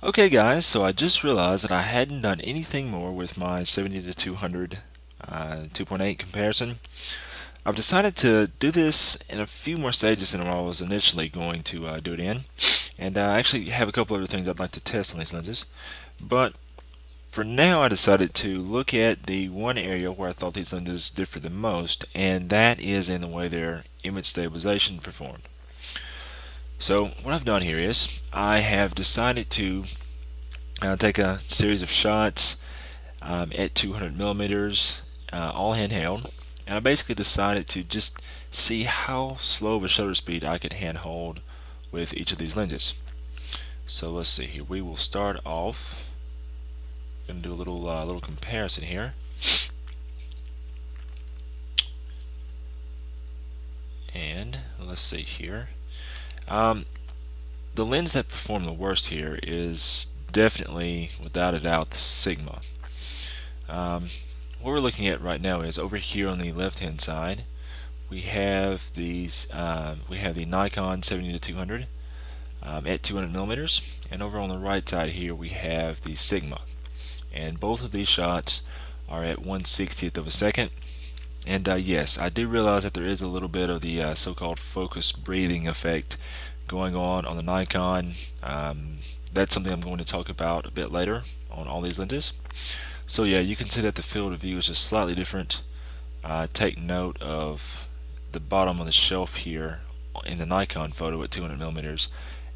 Okay guys, so I just realized that I hadn't done anything more with my 70 to 200 2.8 comparison. I've decided to do this in a few more stages than I was initially going to do it in. And I actually have a couple other things I'd like to test on these lenses. But for now I decided to look at the one area where I thought these lenses differ the most, and that is in the way their image stabilization performed. So what I've done here is I have decided to take a series of shots at 200 millimeters, all handheld, and I basically decided to just see how slow of a shutter speed I could handhold with each of these lenses. So let's see here. We will start off. Going to do a little comparison here, and let's see here. Um, the lens that performed the worst here is definitely, without a doubt, the Sigma. Um, what we're looking at right now is over here on the left-hand side. We have these. We have the Nikon 70 to 200 at 200 millimeters, and over on the right side here we have the Sigma. And both of these shots are at 1/60th of a second. And yes, I do realize that there is a little bit of the so-called focus breathing effect going on the Nikon. That's something I'm going to talk about a bit later on all these lenses. So yeah, you can see that the field of view is just slightly different. Take note of the bottom of the shelf here in the Nikon photo at 200 millimeters,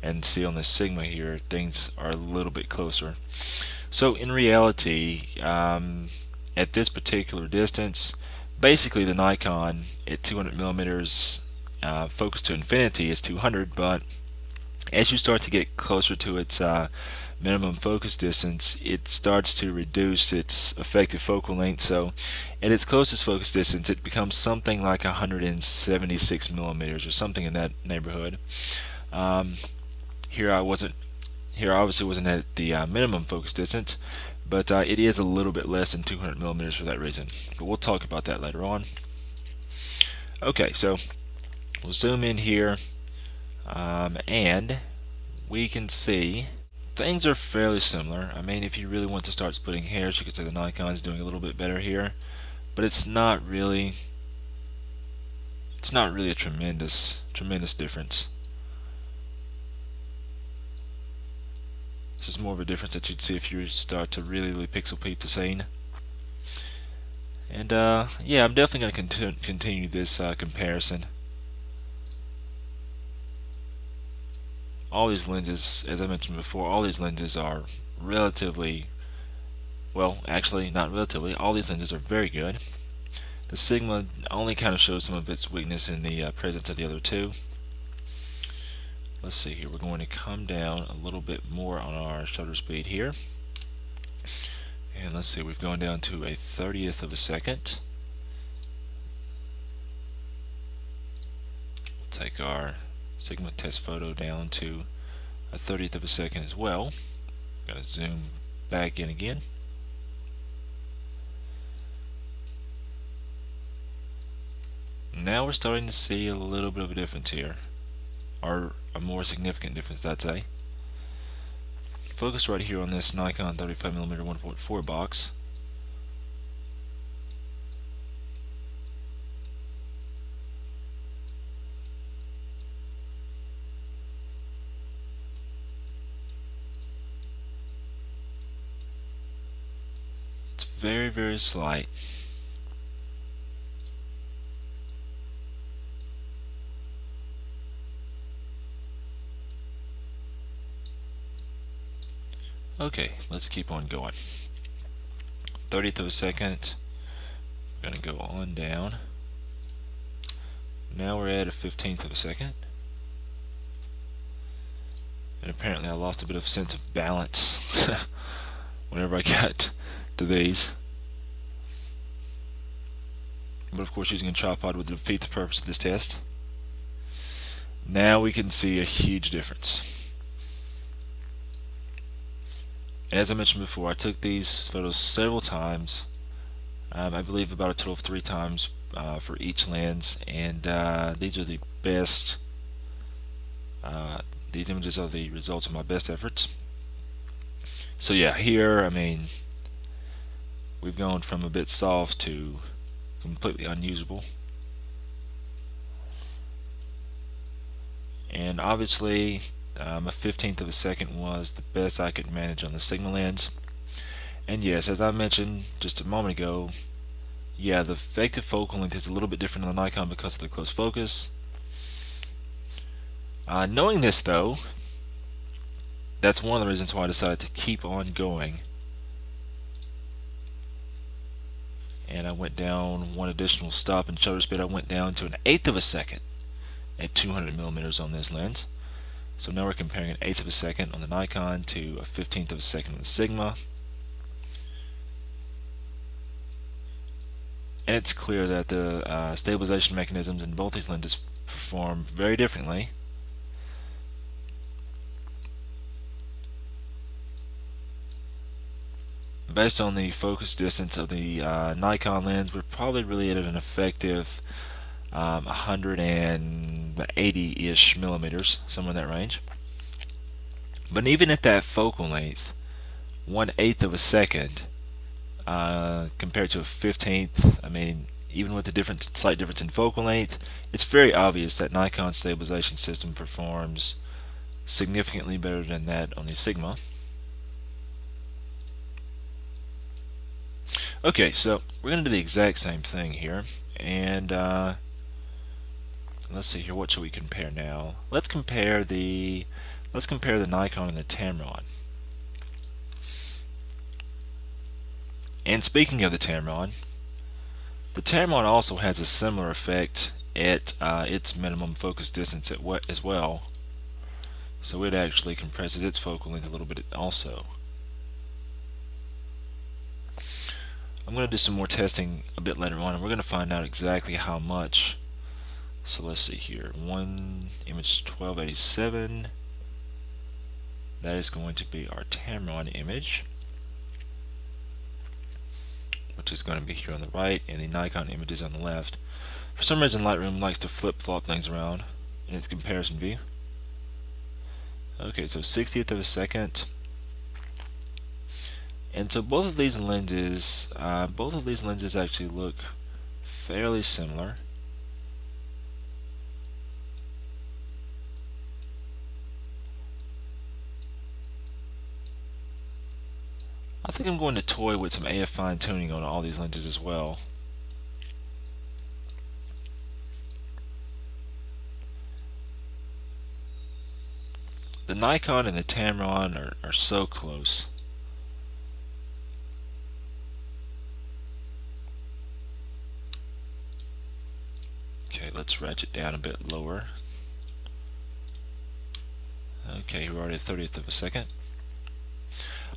and see on the Sigma here things are a little bit closer. So in reality, at this particular distance, basically the Nikon at 200 millimeters focus to infinity is 200, but as you start to get closer to its minimum focus distance, it starts to reduce its effective focal length. So at its closest focus distance, it becomes something like 176 millimeters or something in that neighborhood. Um, here I wasn't Here I obviously wasn't at the minimum focus distance, but it is a little bit less than 200 millimeters for that reason. But we'll talk about that later on. Okay, so we'll zoom in here, and we can see things are fairly similar. I mean, if you really want to start splitting hairs, you could say the Nikon's doing a little bit better here, but it's not really a tremendous difference. This is more of a difference that you'd see if you start to really pixel peep the scene. And yeah, I'm definitely going to continue this comparison. All these lenses, as I mentioned before, all these lenses are relatively, well, actually not relatively, all these lenses are very good. The Sigma only kind of shows some of its weakness in the presence of the other two. Let's see here, we're going to come down a little bit more on our shutter speed here. And let's see, we've gone down to a 30th of a second. We'll take our Sigma test photo down to a 30th of a second as well. Got to zoom back in again. Now we're starting to see a little bit of a difference here, or a more significant difference, I'd say. Focus right here on this Nikon 35mm 1.4 box. It's very slight. Okay, let's keep on going. 30th of a second. We're going to go on down. Now we're at a 15th of a second. And apparently I lost a bit of sense of balance whenever I got to these. But of course using a tripod would defeat the purpose of this test. Now we can see a huge difference. And as I mentioned before, I took these photos several times. I believe about a total of 3 times for each lens, and these are the best. These images are the results of my best efforts. So yeah, here, I mean, we've gone from a bit soft to completely unusable. And obviously, a 15th of a second was the best I could manage on the Sigma lens. And yes, as I mentioned just a moment ago, yeah, the effective focal length is a little bit different on the Nikon because of the close focus. Knowing this though, that's one of the reasons why I decided to keep on going. And I went down one additional stop in shutter speed. I went down to an eighth of a second at 200 millimeters on this lens. So now we're comparing an eighth of a second on the Nikon to a 15th of a second on the Sigma. And it's clear that the stabilization mechanisms in both these lenses perform very differently. Based on the focus distance of the Nikon lens, we're probably really at an effective 180-ish millimeters, somewhere in that range. But even at that focal length, 1/8 of a second compared to a 15th, I mean, even with the slight difference in focal length, it's very obvious that Nikon stabilization system performs significantly better than that on the Sigma. Okay, so we're going to do the exact same thing here, and let's see here. What should we compare now? Let's compare the Nikon and the Tamron. And speaking of the Tamron also has a similar effect at its minimum focus distance as well. So it actually compresses its focal length a little bit also. I'm going to do some more testing a bit later on, and we're going to find out exactly how much. So let's see here. One image 1287. That is going to be our Tamron image, which is going to be here on the right, and the Nikon image is on the left. For some reason, Lightroom likes to flip-flop things around in its comparison view. Okay, so 60th of a second. And so both of these lenses actually look fairly similar. I think I'm going to toy with some AF fine tuning on all these lenses as well. The Nikon and the Tamron are so close. Okay, let's ratchet down a bit lower. Okay, we're already at 30th of a second.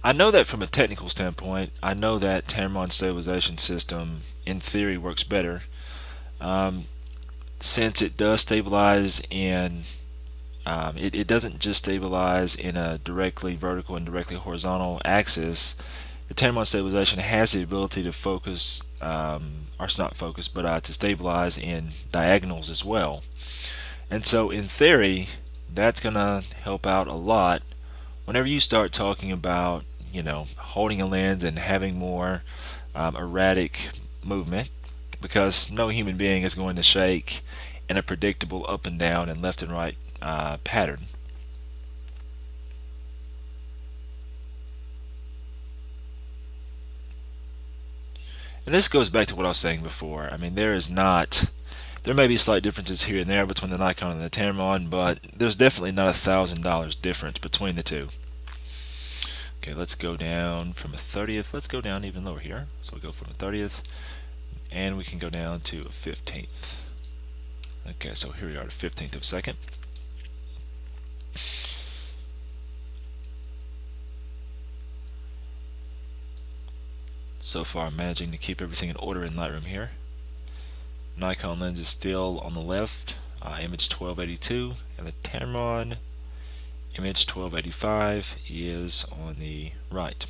I know that from a technical standpoint, I know that Tamron stabilization system in theory works better, since it does stabilize in it doesn't just stabilize in a directly vertical and directly horizontal axis. The Tamron stabilization has the ability to focus, or it's not focus, but to stabilize in diagonals as well. And so in theory, that's going to help out a lot whenever you start talking about, holding a lens and having more erratic movement, because no human being is going to shake in a predictable up and down and left and right pattern. And this goes back to what I was saying before. I mean, there may be slight differences here and there between the Nikon and the Tamron, but there's definitely not $1,000 difference between the two. Okay, let's go down from a 30th. Let's go down even lower here. So we go from a 30th, and we can go down to a 15th. Okay, so here we are, the 15th of a second. So far, I'm managing to keep everything in order in Lightroom here. Nikon lens is still on the left, image 1282, and the Tamron image 1285 is on the right.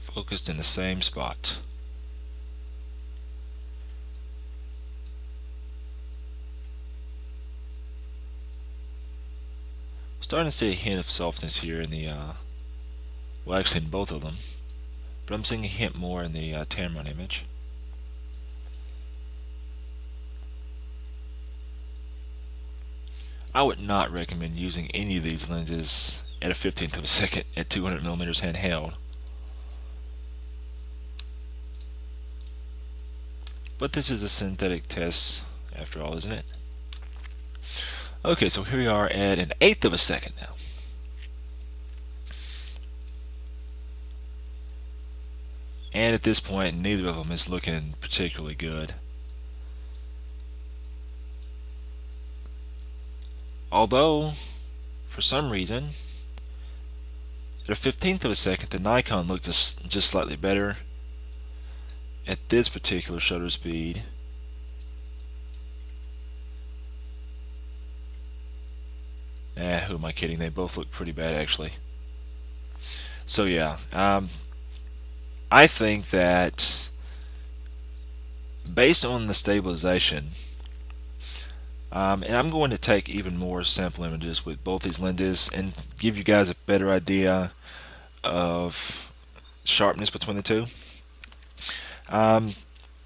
Focused in the same spot. Starting to see a hint of softness here in the, well, actually in both of them, but I'm seeing a hint more in the Tamron image. I would not recommend using any of these lenses at a 15th of a second at 200 millimeters handheld. But this is a synthetic test after all, isn't it? Okay, so here we are at an eighth of a second now. And at this point, neither of them is looking particularly good. Although, for some reason, at a 15th of a second, the Nikon looked just slightly better at this particular shutter speed. Who am I kidding? They both look pretty bad, actually. So yeah, I think that based on the stabilization, and I'm going to take even more sample images with both these lenses and give you guys a better idea of sharpness between the two.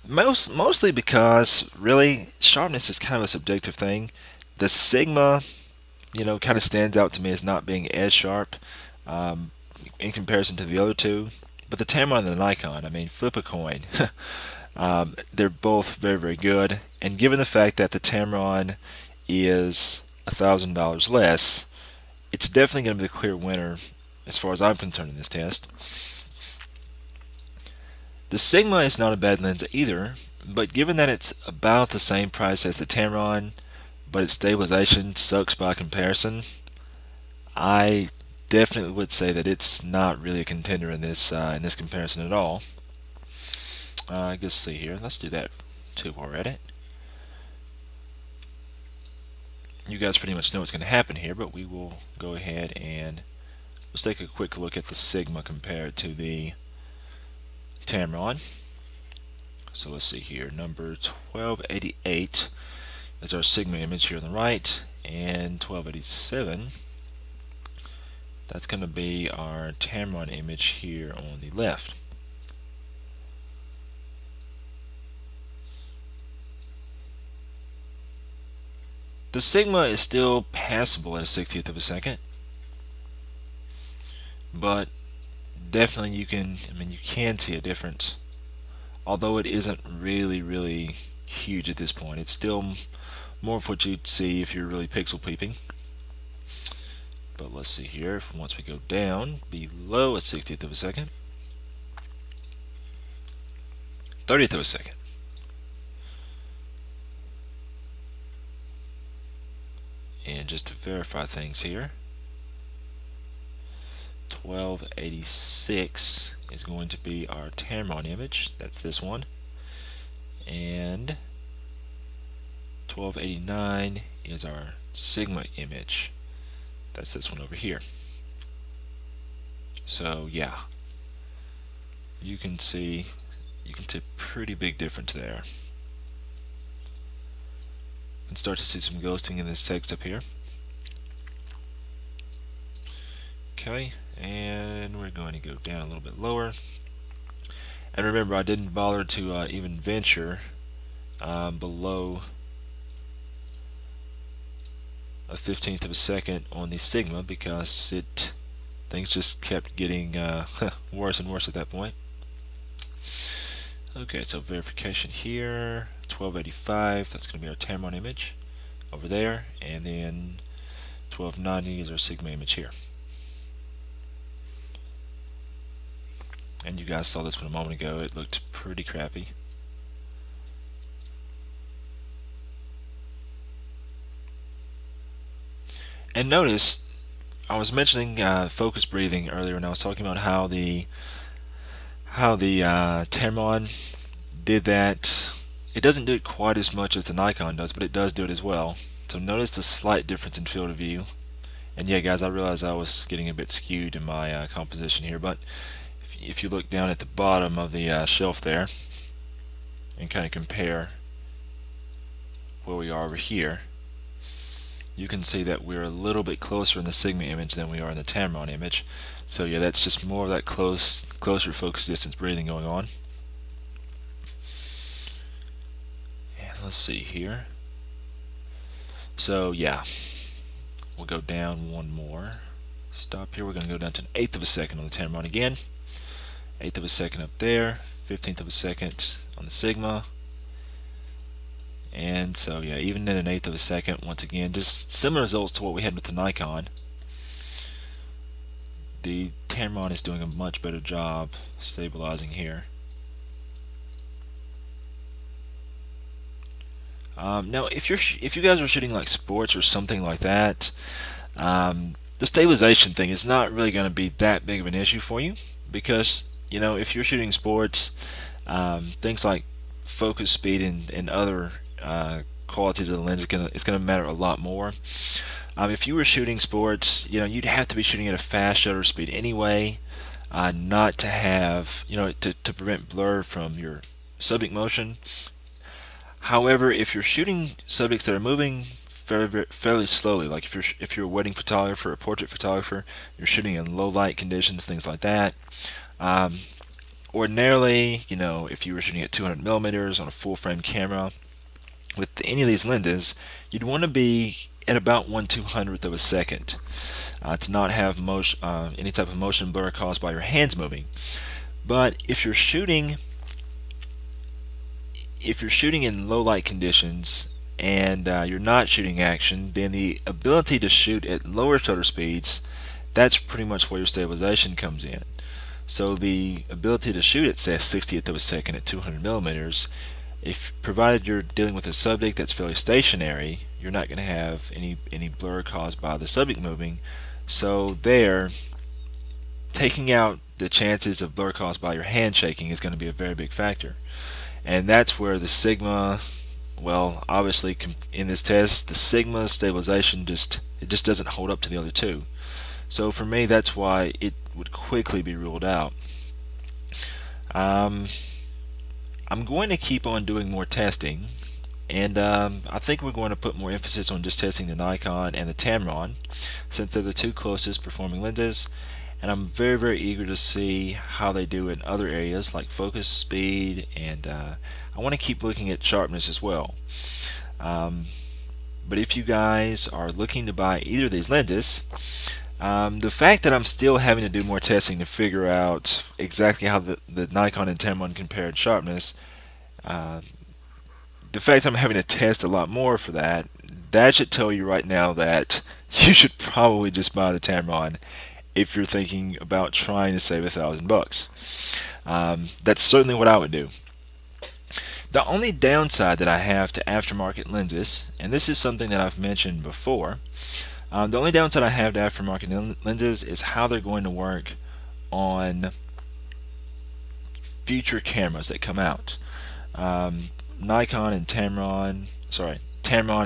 Mostly because really sharpness is kind of a subjective thing. The Sigma, kind of stands out to me as not being as sharp in comparison to the other two. But the Tamron and the Nikon, I mean, flip a coin. They're both very, very good. And given the fact that the Tamron is $1,000 less, it's definitely going to be the clear winner as far as I'm concerned in this test. The Sigma is not a bad lens either, but given that it's about the same price as the Tamron, but its stabilization sucks by comparison, I definitely would say that it's not really a contender in this comparison at all. Let's see here. Let's do that too while we're at it. You guys pretty much know what's going to happen here, but we will go ahead and let's take a quick look at the Sigma compared to the Tamron. So let's see here. Number 1288 is our Sigma image here on the right, and 1287, that's going to be our Tamron image here on the left. The Sigma is still passable at a 60th of a second, but definitely you can see a difference. Although it isn't really huge at this point, it's still more of what you'd see if you're really pixel peeping. But let's see here, once we go down below a 60th of a second, 30th of a second, and just to verify things here, 1286 is going to be our Tamron image, that's this one, and 1289 is our Sigma image, that's this one over here. So yeah, you can see a pretty big difference there. You can start to see some ghosting in this text up here. Okay, and we're going to go down a little bit lower. And remember, I didn't bother to even venture below a 15th of a second on the Sigma because things just kept getting worse and worse at that point. Okay, so verification here, 1285, that's going to be our Tamron image over there, and then 1290 is our Sigma image here. And you guys saw this one a moment ago, it looked pretty crappy. And notice, I was mentioning focus breathing earlier when I was talking about how the Tamron did that. It doesn't do it quite as much as the Nikon does, but it does do it as well. So notice the slight difference in field of view. And yeah, guys, I realized I was getting a bit skewed in my composition here, but if you look down at the bottom of the shelf there and kind of compare where we are over here, you can see that we're a little bit closer in the Sigma image than we are in the Tamron image. So yeah, that's just more of that closer focus distance breathing going on. And let's see here. So yeah, we'll go down one more. Stop here. We're going to go down to an eighth of a second on the Tamron again. Eighth of a second up there. 15th of a second on the Sigma. And so yeah, even at an eighth of a second, once again, just similar results to what we had with the Nikon. The Tamron is doing a much better job stabilizing here. Now, if you guys are shooting like sports or something like that, the stabilization thing is not really going to be that big of an issue for you, because if you're shooting sports, things like focus speed and other qualities of the lens is going to matter a lot more. If you were shooting sports, you'd have to be shooting at a fast shutter speed anyway, not to have to prevent blur from your subject motion. However, if you're shooting subjects that are moving fairly slowly, like if you're a wedding photographer, a portrait photographer, you're shooting in low light conditions, things like that. Ordinarily, if you were shooting at 200 millimeters on a full frame camera with any of these lenses, you'd want to be at about 1/200th of a second to not have any type of motion blur caused by your hands moving. But if you're shooting in low light conditions and you're not shooting action, then the ability to shoot at lower shutter speeds, that's pretty much where your stabilization comes in. So the ability to shoot at, say, a 60th of a second at 200 millimeters, if provided you're dealing with a subject that's fairly stationary, you're not going to have any blur caused by the subject moving. So there, taking out the chances of blur caused by your hand shaking is going to be a very big factor. And that's where the Sigma, well, obviously in this test, the Sigma stabilization just doesn't hold up to the other two. So for me, that's why it would quickly be ruled out. I'm going to keep on doing more testing, and I think we're going to put more emphasis on just testing the Nikon and the Tamron, since they're the two closest performing lenses. And I'm very, very eager to see how they do in other areas like focus speed, and I want to keep looking at sharpness as well. But if you guys are looking to buy either of these lenses, the fact that I'm still having to do more testing to figure out exactly how the Nikon and Tamron compare in sharpness, the fact that I'm having to test a lot more for that should tell you right now that you should probably just buy the Tamron if you're thinking about trying to save $1,000. That's certainly what I would do. The only downside that I have to aftermarket lenses, and this is something that I've mentioned before, the only downside I have to aftermarket lenses is how they're going to work on future cameras that come out. Nikon and Tamron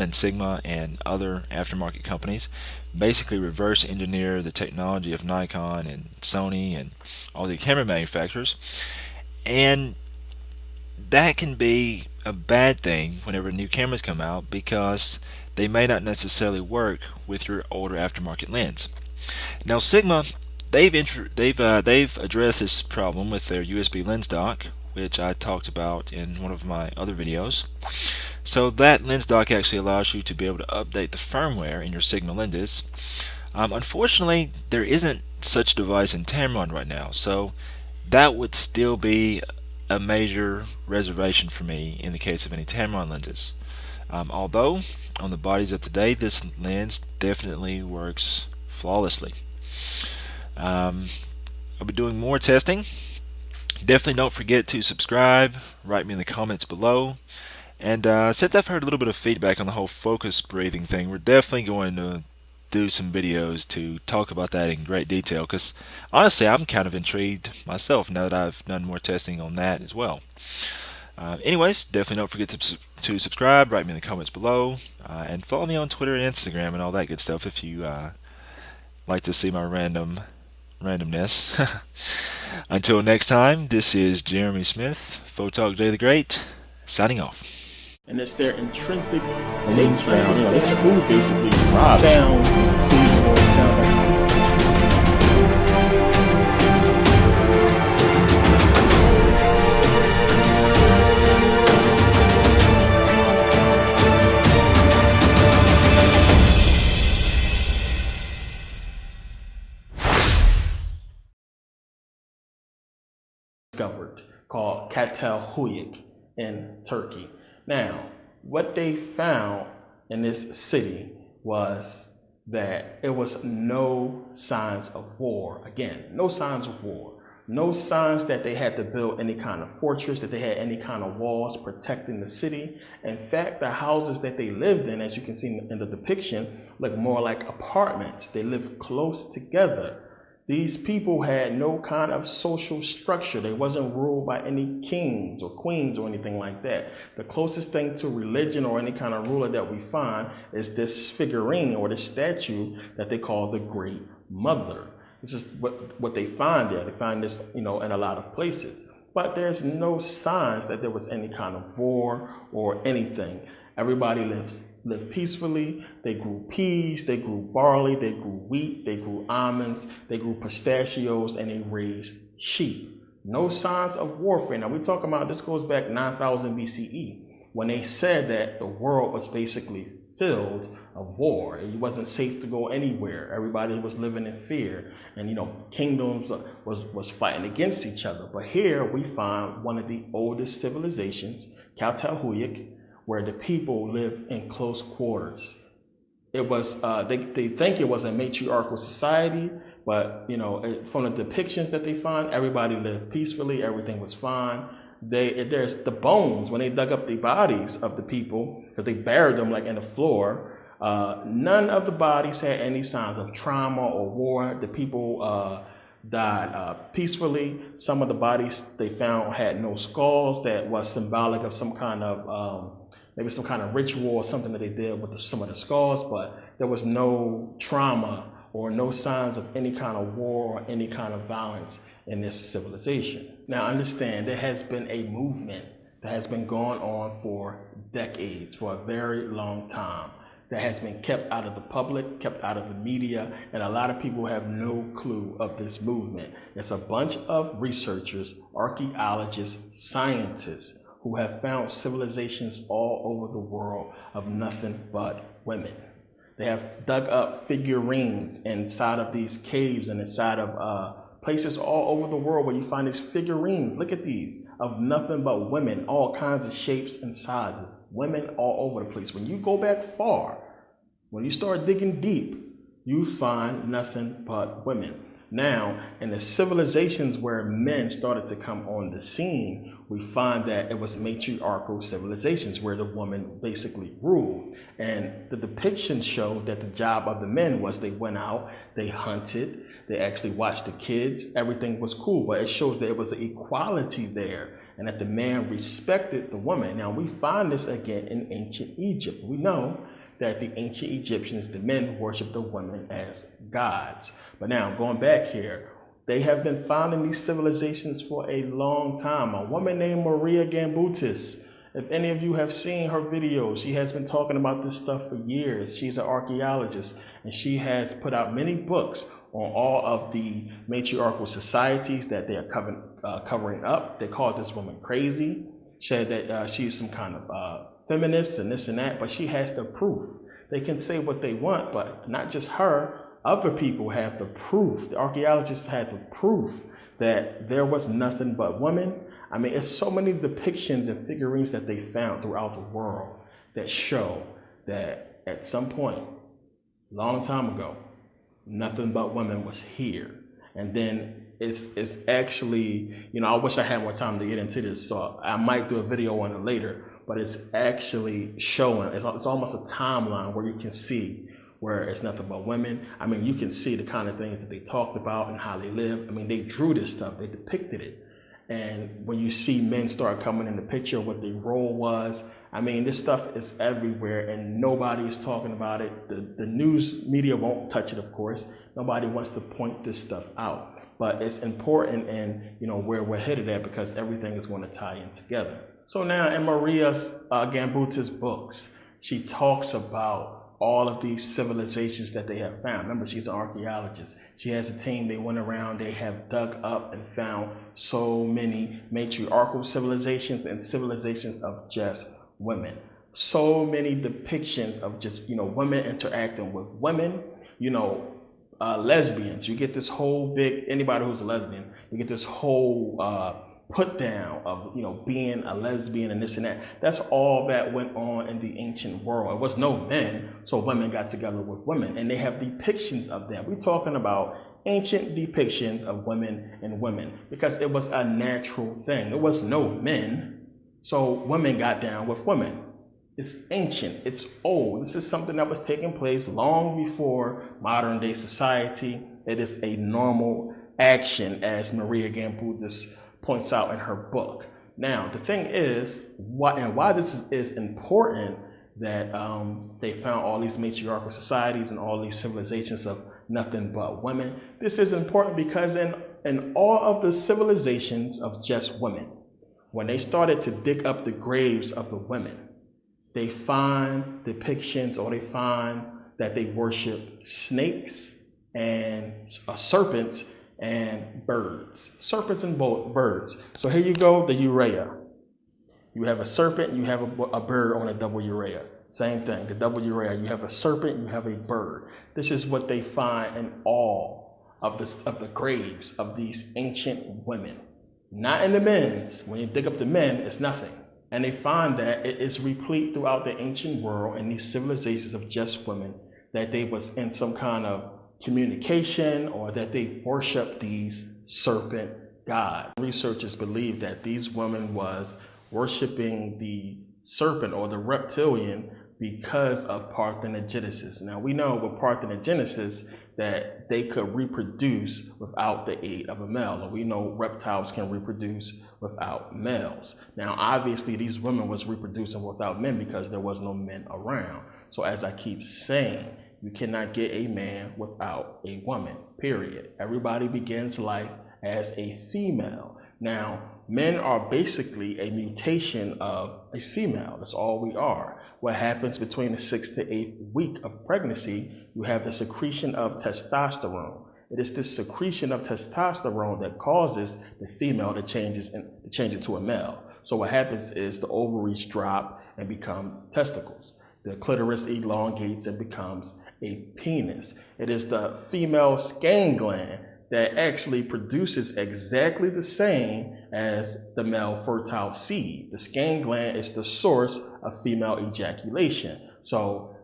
and Sigma and other aftermarket companies basically reverse engineer the technology of Nikon and Sony and all the camera manufacturers, and that can be a bad thing whenever new cameras come out, because they may not necessarily work with your older aftermarket lens. Now Sigma, they've addressed this problem with their USB lens dock, which I talked about in one of my other videos. So that lens dock actually allows you to be able to update the firmware in your Sigma lenses. Unfortunately, there isn't such a device in Tamron right now, so that would still be a major reservation for me in the case of any Tamron lenses. Although on the bodies of today, this lens definitely works flawlessly. I'll be doing more testing. Definitely don't forget to subscribe, write me in the comments below, and since I've heard a little bit of feedback on the whole focus breathing thing, we're definitely going to do some videos to talk about that in great detail, because honestly I'm kind of intrigued myself now that I've done more testing on that as well. Anyways, definitely don't forget to subscribe, write me in the comments below, and follow me on Twitter and Instagram and all that good stuff if you like to see my randomness. Until next time, this is Jeremy Smith, Photog J the Great, signing off. and it's their intrinsic And then, nature. this food basically robs. Sound, feasible, sound like discovered called Catalhoyuk in Turkey. Now, what they found in this city was that it was no signs of war. Again, no signs of war. No signs that they had to build any kind of fortress, that they had any kind of walls protecting the city. In fact, the houses that they lived in, as you can see in the depiction, look more like apartments. They lived close together. These people had no kind of social structure. They wasn't ruled by any kings or queens or anything like that. The closest thing to religion or any kind of ruler that we find is this figurine or this statue that they call the Great Mother. This is what they find there. They find this, in a lot of places. But there's no signs that there was any kind of war or anything. Everybody lived peacefully. They grew peas, they grew barley, they grew wheat, they grew almonds, they grew pistachios, and they raised sheep. No signs of warfare. Now we're talking about, this goes back 9,000 BCE, when they said that the world was basically filled of war. It wasn't safe to go anywhere. Everybody was living in fear, and kingdoms was fighting against each other. But here we find one of the oldest civilizations, Catalhoyuk, where the people live in close quarters. It was, they think it was a matriarchal society, but from the depictions that they find, everybody lived peacefully, everything was fine. There's the bones, when they dug up the bodies of the people, because they buried them like in the floor, none of the bodies had any signs of trauma or war. The people died peacefully. Some of the bodies they found had no skulls. That was symbolic of some kind of maybe some kind of ritual or something that they did with some of the skulls, but there was no trauma or no signs of any kind of war or any kind of violence in this civilization. Now understand, there has been a movement that has been going on for decades, for a very long time, that has been kept out of the public, kept out of the media, and a lot of people have no clue of this movement. It's a bunch of researchers, archaeologists, scientists, who have found civilizations all over the world of nothing but women. They have dug up figurines inside of these caves and inside of places all over the world where you find these figurines. Look at these, of nothing but women, all kinds of shapes and sizes. Women all over the place. When you go back far, when you start digging deep, you find nothing but women. Now, in the civilizations where men started to come on the scene, we find that it was matriarchal civilizations where the woman basically ruled. And the depictions show that the job of the men was they went out, they hunted, they actually watched the kids, everything was cool, but it shows that it was an equality there and that the man respected the woman. Now, we find this again in ancient Egypt. We know that the ancient Egyptians, the men worshiped the women as gods. But now, going back here, they have been founding these civilizations for a long time. A woman named Maria Gambutis, if any of you have seen her videos, she has been talking about this stuff for years. She's an archaeologist, and she has put out many books on all of the matriarchal societies that they are covering up. They called this woman crazy, said that she's some kind of feminists and this and that, but she has the proof. They can say what they want, but not just her, other people have the proof. The archaeologists had the proof that there was nothing but women. I mean, it's so many depictions and figurines that they found throughout the world that show that at some point, long time ago, nothing but women was here. And then it's actually, I wish I had more time to get into this, so I might do a video on it later, but it's actually showing, it's almost a timeline where you can see where it's nothing but women. I mean, you can see the kind of things that they talked about and how they lived. I mean, they drew this stuff, they depicted it. And when you see men start coming in the picture, what their role was, I mean, this stuff is everywhere and nobody is talking about it. The news media won't touch it, of course. Nobody wants to point this stuff out. But it's important and, where we're headed at, because everything is going to tie in together. So now in Maria Gambuta's books, she talks about all of these civilizations that they have found. Remember, she's an archaeologist. She has a team. They went around, they have dug up and found so many matriarchal civilizations and civilizations of just women. So many depictions of just, women interacting with women, lesbians. You get this whole big, anybody who's a lesbian, you get this whole put down of being a lesbian and this and that. That's all that went on in the ancient world. It was no men, so women got together with women, and they have depictions of them. We're talking about ancient depictions of women and women because it was a natural thing. There was no men, so women got down with women. It's ancient, it's old. This is something that was taking place long before modern day society. It is a normal action, as Maria Gambudis points out in her book. Now, the thing is, why this is important, that they found all these matriarchal societies and all these civilizations of nothing but women. This is important because in all of the civilizations of just women, when they started to dig up the graves of the women, they find depictions, or they find that they worship snakes and serpents and birds. Serpents and birds. So here you go, the urea. You have a serpent, you have a bird on a double urea. Same thing, the double urea. You have a serpent, you have a bird. This is what they find in all of the graves of these ancient women. Not in the men's. When you dig up the men, it's nothing. And they find that it is replete throughout the ancient world in these civilizations of just women, that they was in some kind of communication, or that they worship these serpent gods. Researchers believe that these women was worshiping the serpent or the reptilian because of parthenogenesis. Now we know with parthenogenesis that they could reproduce without the aid of a male. And we know reptiles can reproduce without males. Now obviously these women was reproducing without men because there was no men around. So as I keep saying, you cannot get a man without a woman, period. Everybody begins life as a female. Now, men are basically a mutation of a female. That's all we are. What happens between the 6th to 8th week of pregnancy, you have the secretion of testosterone. It is this secretion of testosterone that causes the female to change into a male. So what happens is the ovaries drop and become testicles. The clitoris elongates and becomes a penis. It is the female skin gland that actually produces exactly the same as the male fertile seed. The skin gland is the source of female ejaculation. So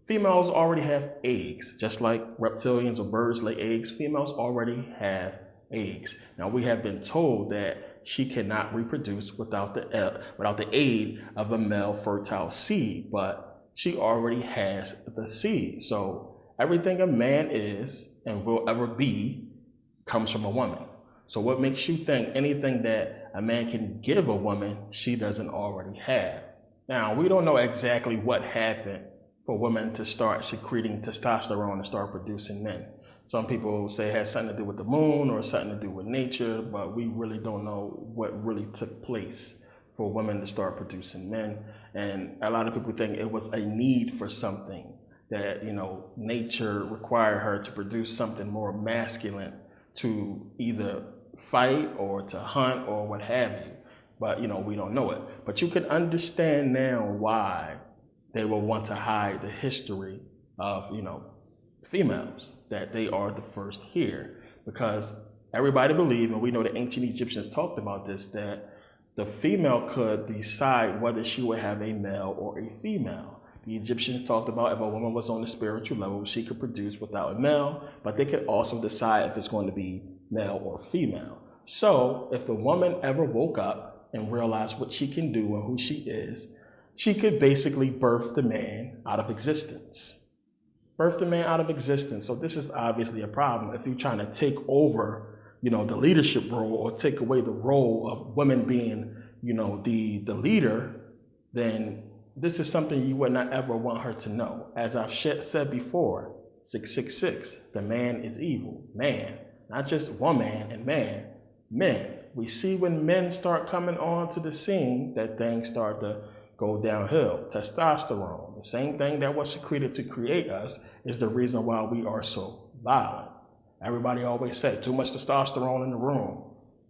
females already have eggs, just like reptilians or birds lay eggs. Females already have eggs. Now we have been told that she cannot reproduce without the aid of a male fertile seed, but she already has the seed. So everything a man is and will ever be comes from a woman. So what makes you think anything that a man can give a woman, she doesn't already have? Now, we don't know exactly what happened for women to start secreting testosterone and start producing men. Some people say it has something to do with the moon or something to do with nature, but we really don't know what really took place for women to start producing men. And a lot of people think it was a need for something, that nature required her to produce something more masculine to either fight or to hunt or what have you. But we don't know it. But you can understand now why they will want to hide the history of females, that they are the first here, because everybody believed, and we know the ancient Egyptians talked about this, that the female could decide whether she would have a male or a female. The Egyptians talked about if a woman was on the spiritual level, she could produce without a male, but they could also decide if it's going to be male or female. So if the woman ever woke up and realized what she can do and who she is, she could basically birth the man out of existence. Birth the man out of existence. So this is obviously a problem. If you're trying to take over the leadership role, or take away the role of women being, the leader, then this is something you would not ever want her to know. As I've said before, 666, the man is evil. Man, not just woman and man, men. we see when men start coming onto the scene that things start to go downhill. Testosterone, the same thing that was secreted to create us, is the reason why we are so violent. Everybody always say too much testosterone in the room.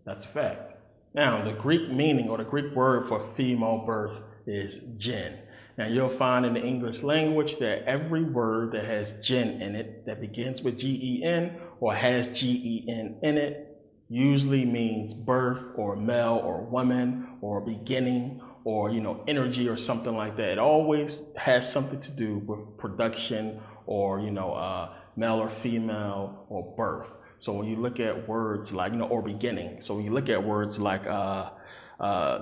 That's a fact. Now, the Greek meaning or the Greek word for female birth is gen. Now, you'll find in the English language that every word that has gen in it, that begins with gen or has gen in it, usually means birth or male or woman or beginning or energy or something like that. It always has something to do with production or male or female or birth. So when you look at words like or beginning, so when you look at words like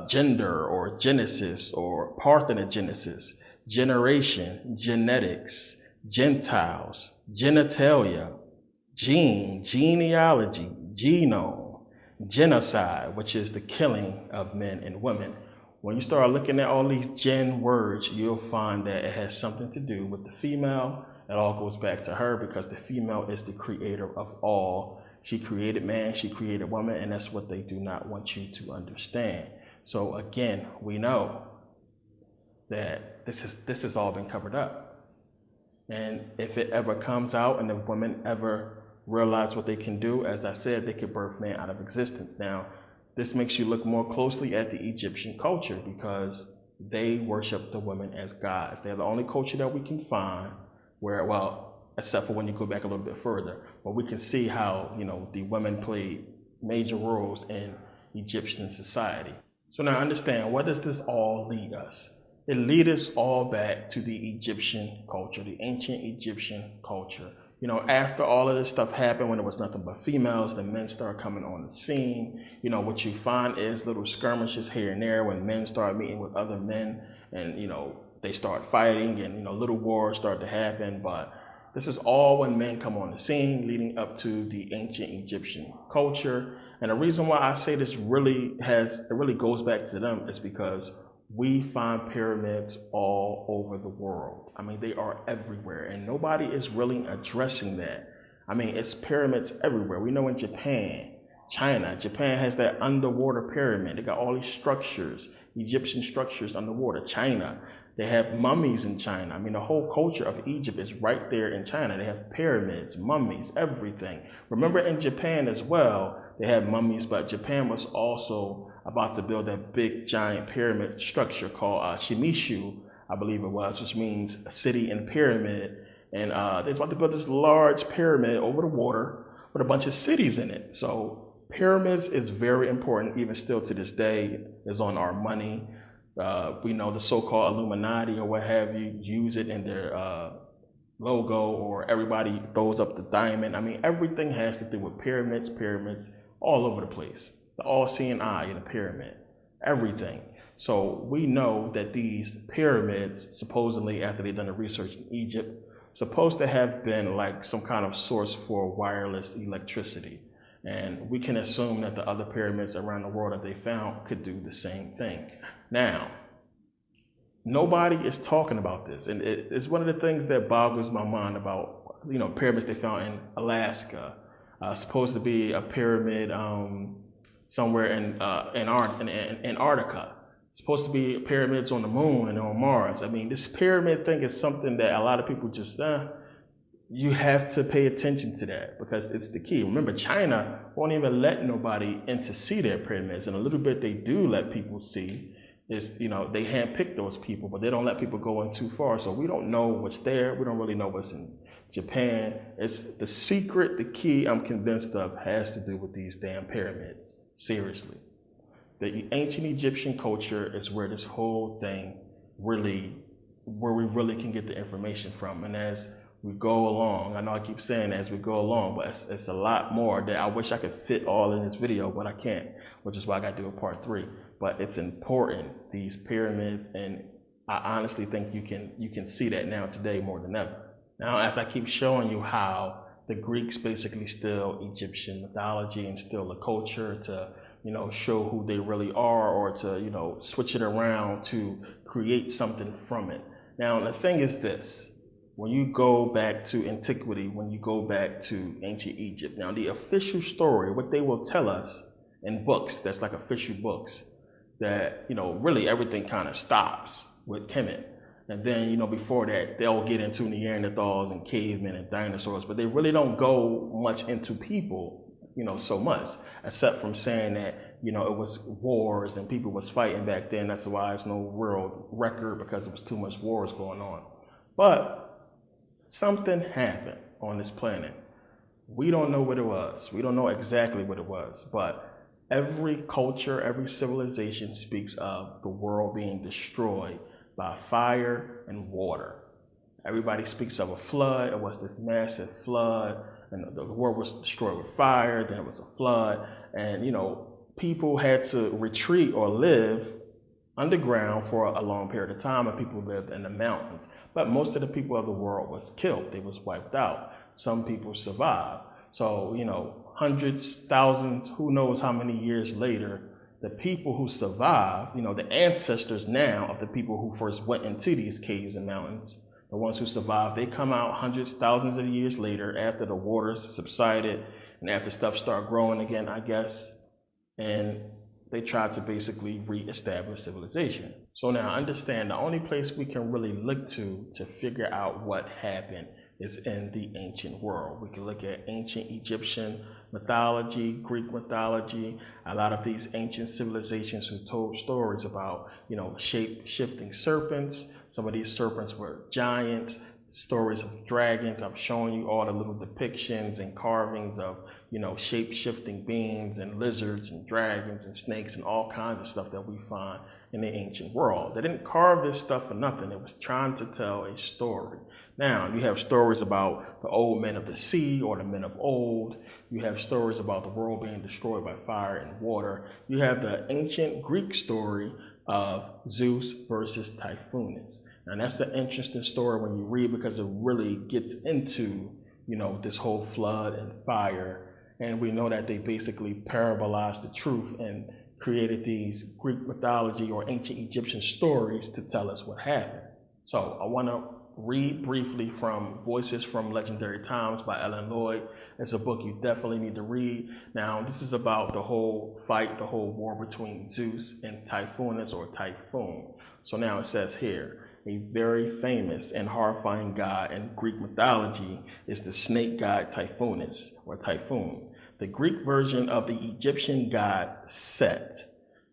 gender or genesis or parthenogenesis, generation, genetics, Gentiles, genitalia, gene, genealogy, genome, genocide, which is the killing of men and women. When you start looking at all these gen words, you'll find that it has something to do with the female. It all goes back to her because the female is the creator of all. She created man, she created woman, and that's what they do not want you to understand. So again, we know that this has all been covered up. And if it ever comes out and the women ever realize what they can do, as I said, they could birth man out of existence. Now, this makes you look more closely at the Egyptian culture because they worship the women as gods. They're the only culture that we can find where, well, except for when you go back a little bit further, but we can see how, the women played major roles in Egyptian society. So now understand, what does this all lead us? It leads us all back to the Egyptian culture, the ancient Egyptian culture. After all of this stuff happened, when there was nothing but females, the men start coming on the scene. What you find is little skirmishes here and there when men start meeting with other men and, they start fighting and, little wars start to happen. But this is all when men come on the scene leading up to the ancient Egyptian culture. And the reason why I say this really goes back to them is because we find pyramids all over the world. I mean, they are everywhere and nobody is really addressing that. I mean, it's pyramids everywhere. We know in Japan has that underwater pyramid. They got all these structures, Egyptian structures underwater. China, they have mummies in China. I mean, the whole culture of Egypt is right there in China. They have pyramids, mummies, everything. Remember in Japan as well, they had mummies, but Japan was also about to build a big giant pyramid structure called Shimishu, I believe it was, which means a city in a pyramid. And they're about to build this large pyramid over the water with a bunch of cities in it. So pyramids is very important, even still to this day, is on our money. We know the so-called Illuminati or what have you use it in their logo, or everybody throws up the diamond. I mean, everything has to do with pyramids all over the place. The all-seeing eye in a pyramid, everything. So we know that these pyramids, supposedly after they've done the research in Egypt, supposed to have been like some kind of source for wireless electricity. And we can assume that the other pyramids around the world that they found could do the same thing. Now, nobody is talking about this. And it's one of the things that boggles my mind about, pyramids they found in Alaska. Supposed to be a pyramid somewhere in Antarctica. Supposed to be pyramids on the moon and on Mars. I mean, this pyramid thing is something that a lot of people just, you have to pay attention to that because it's the key. Remember, China won't even let nobody in to see their pyramids. And a little bit they do let people see is, they handpick those people, but they don't let people go in too far. So we don't know what's there. We don't really know what's in Japan. It's the secret, the key I'm convinced of has to do with these damn pyramids. Seriously. The ancient Egyptian culture is where this whole thing where we really can get the information from. And as we go along, I know I keep saying as we go along, but it's a lot more that I wish I could fit all in this video, but I can't, which is why I got to do a part 3. But it's important, these pyramids, and I honestly think you can see that now today more than ever. Now, as I keep showing you how the Greeks basically steal Egyptian mythology and steal the culture to, show who they really are, or to, switch it around to create something from it. Now, the thing is this, when you go back to antiquity, when you go back to ancient Egypt, now the official story, what they will tell us in books, that's like official books, that, really everything kind of stops with Kemet. And then, before that, they'll get into Neanderthals and cavemen and dinosaurs, but they really don't go much into people, so much, except from saying that, it was wars and people was fighting back then. That's why it's no world record, because there was too much wars going on. But something happened on this planet. We don't know what it was. We don't know exactly what it was, but every culture, every civilization speaks of the world being destroyed by fire and water. Everybody speaks of a flood. It was this massive flood, and the world was destroyed with fire. Then it was a flood, and people had to retreat or live underground for a long period of time, and people lived in the mountains. But most of the people of the world was killed. They was wiped out. Some people survived. So, hundreds, thousands, who knows how many years later, the people who survived, the ancestors now of the people who first went into these caves and mountains, the ones who survived, they come out hundreds, thousands of years later after the waters subsided and after stuff started growing again, I guess, and they tried to basically reestablish civilization. So now understand, the only place we can really look to figure out what happened is in the ancient world. We can look at ancient Egyptian mythology, Greek mythology, a lot of these ancient civilizations who told stories about, shape-shifting serpents. Some of these serpents were giants, stories of dragons. I've shown you all the little depictions and carvings of, shape-shifting beings and lizards and dragons and snakes and all kinds of stuff that we find in the ancient world. They didn't carve this stuff for nothing. It was trying to tell a story. Now, you have stories about the old men of the sea or the men of old. You have stories about the world being destroyed by fire and water. You have the ancient Greek story of Zeus versus Typhonus. And that's an interesting story when you read, because it really gets into, this whole flood and fire. And we know that they basically parabolized the truth and created these Greek mythology or ancient Egyptian stories to tell us what happened. So I want to read briefly from Voices from Legendary Times by Ellen Lloyd. It's a book you definitely need to read. Now, this is about the whole fight, the whole war between Zeus and Typhonus or Typhoon. So now it says here, a very famous and horrifying god in Greek mythology is the snake god Typhonus or Typhoon, the Greek version of the Egyptian god Set.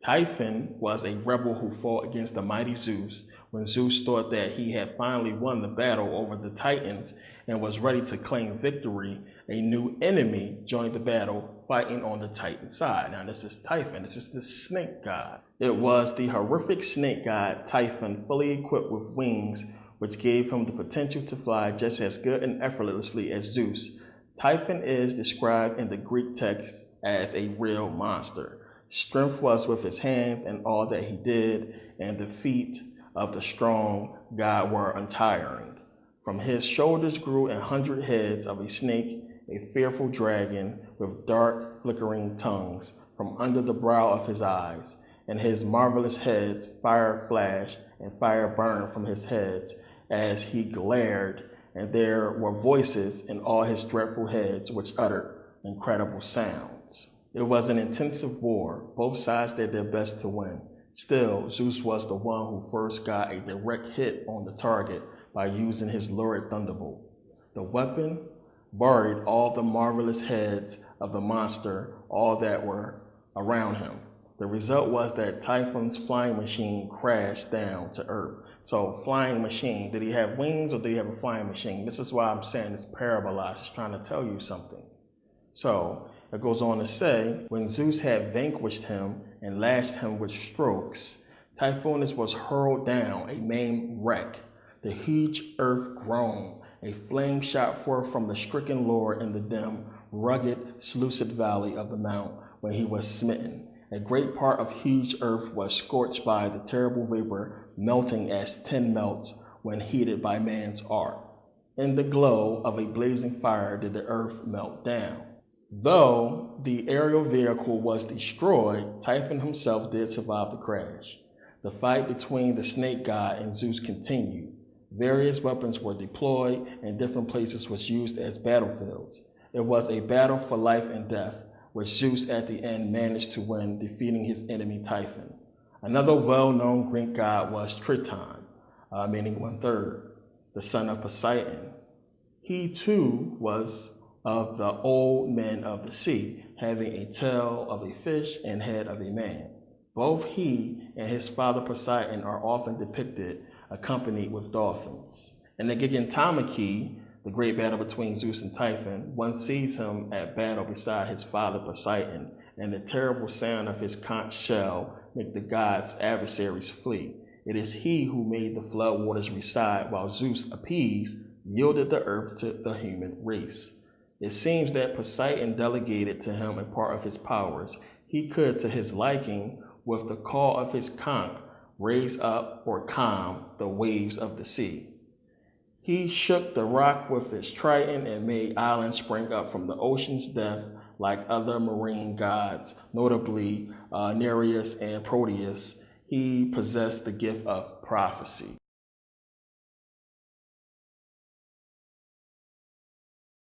Typhon was a rebel who fought against the mighty Zeus. When Zeus thought that he had finally won the battle over the Titans and was ready to claim victory, a new enemy joined the battle, fighting on the Titan side. Now this is Typhon, this is the snake god. It was the horrific snake god Typhon, fully equipped with wings, which gave him the potential to fly just as good and effortlessly as Zeus. Typhon is described in the Greek text as a real monster. Strength was with his hands and all that he did, and the feet of the strong god were untiring. From his shoulders grew 100 heads of a snake, a fearful dragon with dark flickering tongues from under the brow of his eyes. And his marvelous heads fire flashed and fire burned from his heads as he glared, and there were voices in all his dreadful heads which uttered incredible sounds. It was an intensive war. Both sides did their best to win. Still, Zeus was the one who first got a direct hit on the target by using his lurid thunderbolt. The weapon buried all the marvelous heads of the monster, all that were around him. The result was that Typhon's flying machine crashed down to Earth. So, flying machine, did he have wings or did he have a flying machine? This is why I'm saying it's parabolized. It's trying to tell you something. So, it goes on to say, when Zeus had vanquished him and lashed him with strokes, Typhonus was hurled down, a maimed wreck. The huge earth groaned. A flame shot forth from the stricken Lord in the dim, rugged, seleucid valley of the mount when he was smitten. A great part of huge earth was scorched by the terrible vapor, melting as tin melts when heated by man's art. In the glow of a blazing fire did the earth melt down. Though the aerial vehicle was destroyed, Typhon himself did survive the crash. The fight between the snake god and Zeus continued. Various weapons were deployed and different places was used as battlefields. It was a battle for life and death, which Zeus at the end managed to win, defeating his enemy Typhon. Another well-known Greek god was Triton, meaning 1/3, the son of Poseidon. He too was of the old men of the sea, having a tail of a fish and head of a man. Both he and his father Poseidon are often depicted accompanied with dolphins. In the Gigantomachy, the great battle between Zeus and Typhon, one sees him at battle beside his father Poseidon, and the terrible sound of his conch shell make the gods' adversaries flee. It is he who made the flood waters reside, while Zeus, appeased, yielded the earth to the human race. It seems that Poseidon delegated to him a part of his powers. He could, to his liking, with the call of his conch, raise up or calm the waves of the sea. He shook the rock with his trident and made islands spring up from the ocean's depth like other marine gods, notably Nereus and Proteus. He possessed the gift of prophecy.